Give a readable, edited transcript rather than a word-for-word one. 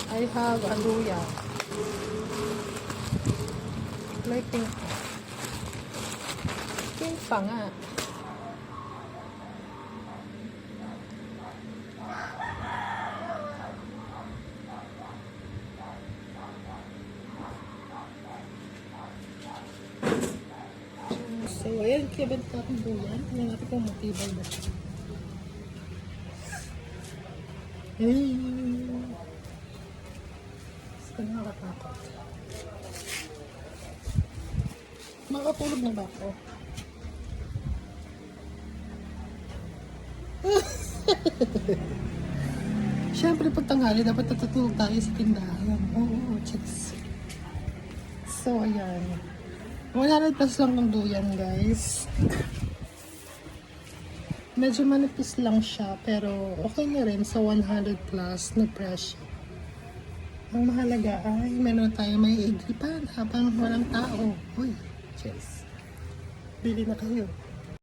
I have a luya. May pink. Pink pa nga. So, ayan, kaya benta akong duyan. Tingnan natin kung matibay ba siya. Hey! Gusto na nakatakot. Makatulog na ba ako? Siyempre, pag tanghali, dapat natutulog tayo sa tindahan. Oo, chicks. So, ayan. 100 plus lang ng duyan, guys. Medyo manipis lang siya, pero okay na rin sa 100 plus na presyo. Ang mahalaga ay meron tayo may igipan habang walang tao. Uy, cheers. Bili na kayo.